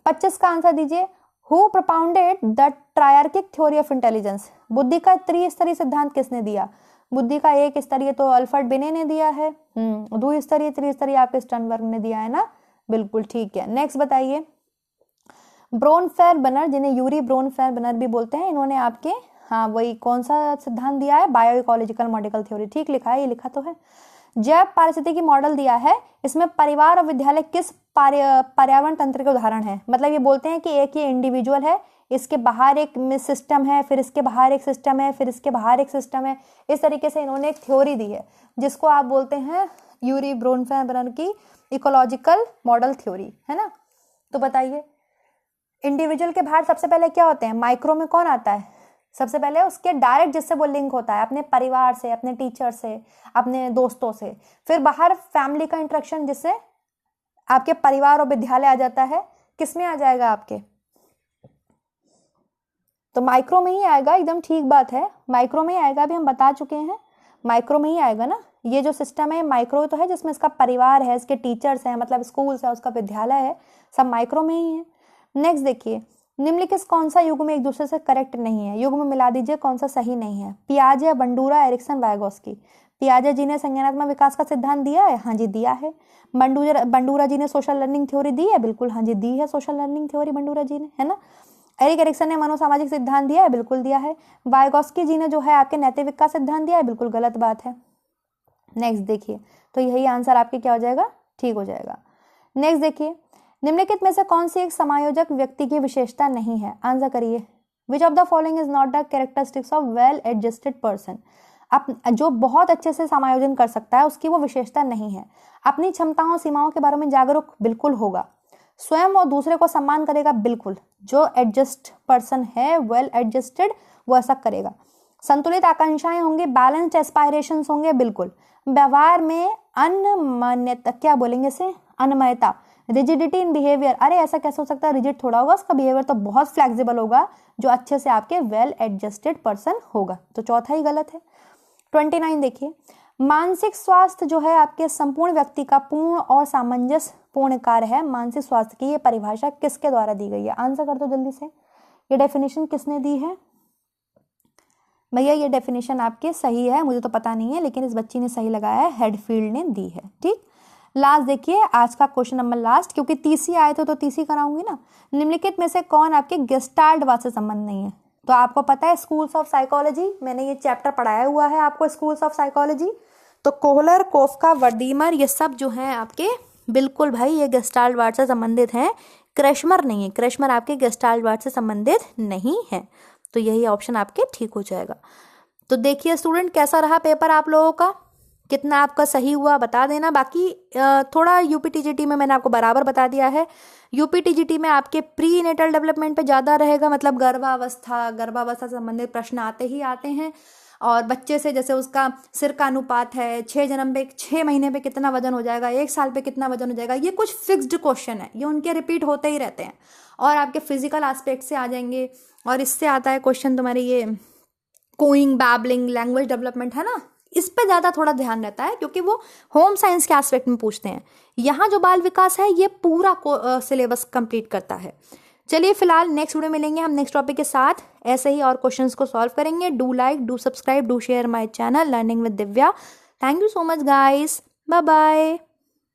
25 का आंसर दीजिए। Who propounded the triarchic theory of intelligence? बुद्धि का त्रिस्तरीय सिद्धांत किसने दिया? बुद्धि का एक स्तरीय तो अल्फ्रेड बिने ने दिया है, द्विस्तरीय त्रिस्तरीय आपके स्टर्नबर्ग ने दिया है ना। बिल्कुल ठीक है। नेक्स्ट बताइए, ब्रोनफेयर-बर्नर, जिन्हें यूरी ब्रोनफेयर-बर्नर भी बोलते हैं, इन्होंने आपके वही कौन सा सिद्धांत दिया है? Bio ecological model theory. ठीक लिखा है, ये लिखा तो है। जैव पारिस्थितिकी मॉडल दिया है, इसमें परिवार और विद्यालय किस पर्यावरण तंत्र के उदाहरण है? मतलब ये बोलते हैं कि एक ये इंडिविजुअल है, इसके बाहर एक सिस्टम है, फिर इसके बाहर एक सिस्टम है, फिर इसके बाहर एक सिस्टम है। इस तरीके से इन्होंने एक थ्योरी दी है, जिसको आप बोलते हैं यूरी ब्रोनफेयर-बर्नर की इकोलॉजिकल मॉडल थ्योरी, है ना। तो बताइए, इंडिविजुअल के बाहर सबसे पहले क्या होते हैं? माइक्रो में कौन आता है? सबसे पहले उसके डायरेक्ट जिससे वो लिंक होता है, अपने परिवार से, अपने टीचर से, अपने दोस्तों से। फिर बाहर फैमिली का इंटरेक्शन, जिससे आपके परिवार और विद्यालय आ जाता है। किसमें आ जाएगा आपके? तो माइक्रो में ही आएगा, एकदम ठीक बात है, माइक्रो में ही आएगा। अभी हम बता चुके हैं, माइक्रो में ही आएगा ना। ये जो सिस्टम है माइक्रो तो है, जिसमें इसका परिवार है, इसके टीचर्स हैं, मतलब स्कूल्स है, उसका विद्यालय है, सब माइक्रो में ही है। नेक्स्ट देखिए, निम्नलिखित कौन सा युग्म एक दूसरे से करेक्ट नहीं है? युग्म मिला दीजिए, कौन सा सही नहीं है? पियाजे, बंडूरा, एरिक्सन, वाइगोस्की। पियाजे जी ने संज्ञानात्मक विकास का सिद्धांत दिया है, हाँ जी दिया है। बंडूरा जी ने सोशल लर्निंग थ्योरी दी है, बिल्कुल हाँ जी दी है सोशल लर्निंग थ्योरी बंडूरा जी ने, है ना। एरिक एरिक्सन ने मनोसामाजिक सिद्धांत दिया है, बिल्कुल दिया है। वाइगोस्की जी ने जो है आपके नैतिक विकास सिद्धांत दिया है, बिल्कुल गलत बात है। नेक्स्ट देखिए, तो यही आंसर आपके क्या हो जाएगा? ठीक हो जाएगा। नेक्स्ट देखिए, निम्नलिखित में से कौन सी एक समायोजक व्यक्ति की विशेषता नहीं है? आंसर करिए। विच of the following is not the characteristics of well adjusted person? आप जो बहुत अच्छे से समायोजन कर सकता है, उसकी वो विशेषता नहीं है। अपनी क्षमताओं, सीमाओं के बारे में जागरूक बिल्कुल होगा। स्वयं और दूसरे को सम्मान करेगा, बिल्कुल। जो एडजस्ट पर्सन है, वेल एडजस्टेड, वो ऐसा करेगा। संतुलित आकांक्षाएं होंगे, बैलेंस्ड एस्पायरेशंस होंगे, बिल्कुल। व्यवहार में अनमान्यता, क्या बोलेंगे इसे? अनमयता, रिजिडिटी इन बिहेवियर। अरे ऐसा कैसे हो सकता है? रिजिड थोड़ा होगा, उसका बिहेवियर तो बहुत फ्लेक्सिबल होगा, जो अच्छे से आपके वेल एडजस्टेड पर्सन होगा। तो चौथा ही गलत है। 29 देखिए, मानसिक स्वास्थ्य जो है आपके संपूर्ण व्यक्ति का पूर्ण और सामंजस्य पूर्ण कार्य है। मानसिक स्वास्थ्य की ये परिभाषा किसके द्वारा दी गई है? आंसर कर दो जल्दी से। ये डेफिनेशन किसने दी है? भैया ये डेफिनेशन आपके सही है, मुझे तो पता नहीं है, लेकिन इस बच्ची ने सही लगाया है, हेडफील्ड ने दी है। ठीक, लास्ट देखिए, आज का क्वेश्चन नंबर लास्ट, क्योंकि 30 ही आए थे तो 30 ही कराऊंगी ना। निम्नलिखित में से कौन आपके गेस्टाल्टवाद से संबंध नहीं है? तो आपको पता है स्कूल्स ऑफ साइकोलॉजी, मैंने ये चैप्टर पढ़ाया हुआ है आपको, स्कूल्स ऑफ साइकोलॉजी। तो कोहलर, कोफका, वर्दीमर, ये सब जो है आपके, बिल्कुल भाई ये गेस्टाल्टवाद से संबंधित हैं। क्रेशमर नहीं है, क्रेशमर आपके गेस्टाल्टवाद से संबंधित नहीं है। तो यही ऑप्शन आपके ठीक हो जाएगा। तो देखिए स्टूडेंट, कैसा रहा पेपर आप लोगों का, कितना आपका सही हुआ बता देना। बाकी थोड़ा यूपीटीजीटी में मैंने आपको बराबर बता दिया है। यूपीटीजीटी में आपके प्री नेटल डेवलपमेंट पे ज़्यादा रहेगा, मतलब गर्भावस्था से संबंधित प्रश्न आते ही आते हैं। और बच्चे से, जैसे उसका सिर का अनुपात है, 6 महीने पे कितना वजन हो जाएगा, 1 साल पे कितना वजन हो जाएगा, ये कुछ फिक्स्ड क्वेश्चन है, ये उनके रिपीट होते ही रहते हैं। और आपके फिजिकल एस्पेक्ट से आ जाएंगे, और इससे आता है क्वेश्चन तुम्हारे ये कोइंग, बैबलिंग, लैंग्वेज डेवलपमेंट, है ना। इस पे ज़्यादा थोड़ा ध्यान रहता है, क्योंकि वो होम साइंस के एस्पेक्ट में पूछते हैं। यहाँ जो बाल विकास है ये पूरा सिलेबस कंप्लीट करता है। चलिए फिलहाल नेक्स्ट वीडियो मिलेंगे हम नेक्स्ट टॉपिक के साथ, ऐसे ही और क्वेश्चंस को सॉल्व करेंगे। Do like, do subscribe, do share my channel learning with Divya. Thank you so much guys, bye bye.